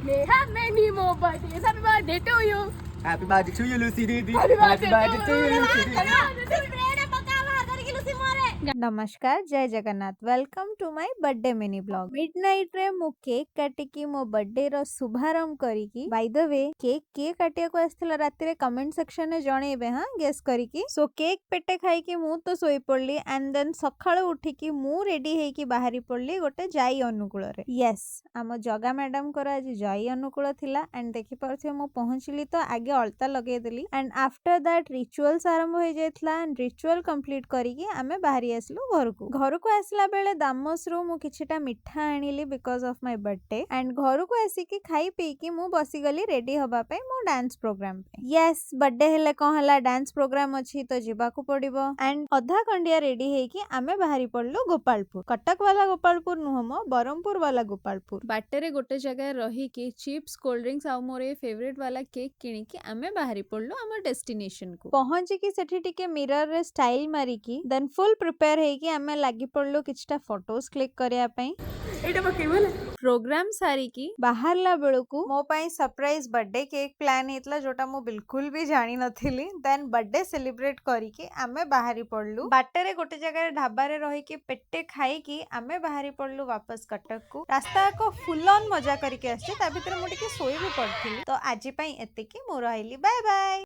May have many more birthdays. Happy birthday to you. Happy birthday to you, Lucy Didi. Happy birthday to you, Lucy Didi. नमस्कार जय Jagannath welcome to my birthday mini blog midnight रे मु cake काटिकी मो birthday रो शुभारंभ करिकी by the way cake के काटिया को आस्थिला राती रे कमेंट सेक्शन में जणेबे हां गेस करिकी सो केक पेटे खाइकी मु तो सोई पड़ली एंड देन सखाळु उठिकी मु रेडी हेकी बाहरी पड़ली गोटे जाई अनुकूल रे यस आम जगा मैडम को आज जाई अनुकूल थिला एंड देखि परथे मु पहुंचली तो आगे अलता लगे देली एंड आफ्टर दैट रिचुअल्स आरंभ हो जायतला एंड रिचुअल कंप्लीट करिकी आमे बाहरी आसलु घर को आसला बेले दामस रु मु किछिटा मिठा आनिली because of my birthday and घर को आसिकी खाई पीकी मु बसी गली रेडी होबा पे मो डांस प्रोग्राम पे यस बर्थडे हेले कोन हला डांस प्रोग्राम अछि तो जिबा को पड़िबो एंड अधा खंडिया रेडी हेकी आमे बाहरी पड़लु गोपालपुर कटक वाला गोपालपुर नुहमो बरमपुर वाला गोपालपुर बाटे रे गोटे जगह रही की चिप्स कोल्ड ड्रिंक्स आ मोर ए फेवरेट वाला केक किनी की आमे बाहरी पड़लु हमर डेस्टिनेशन को पहुंची की सेठी टिके मिरर रे स्टाइल मारी की देन फुल प्रिपेयर हेकी आमे लागि पड़लु किछटा फोटोज क्लिक करिया पई एटा पकेबले प्रोग्राम सारी की बाहरला बेलकू मो पाई सरप्राइज बर्थडे केक प्लान हेतला जोटा मु बिल्कुल भी जानी नथिली देन बर्थडे सेलिब्रेट करी की आमे बाहरी पड़लु बाटे रे गोटे जगह ढाबा रे रही की पेटे खाई की आमे बाहरी पड़लु वापस कटक को रास्ता को फुल ऑन मजा करी के आछे ता भीतर मु टिके सोई भी पड़थिली तो आजि पई एतिकी मु रहइली बाय बाय।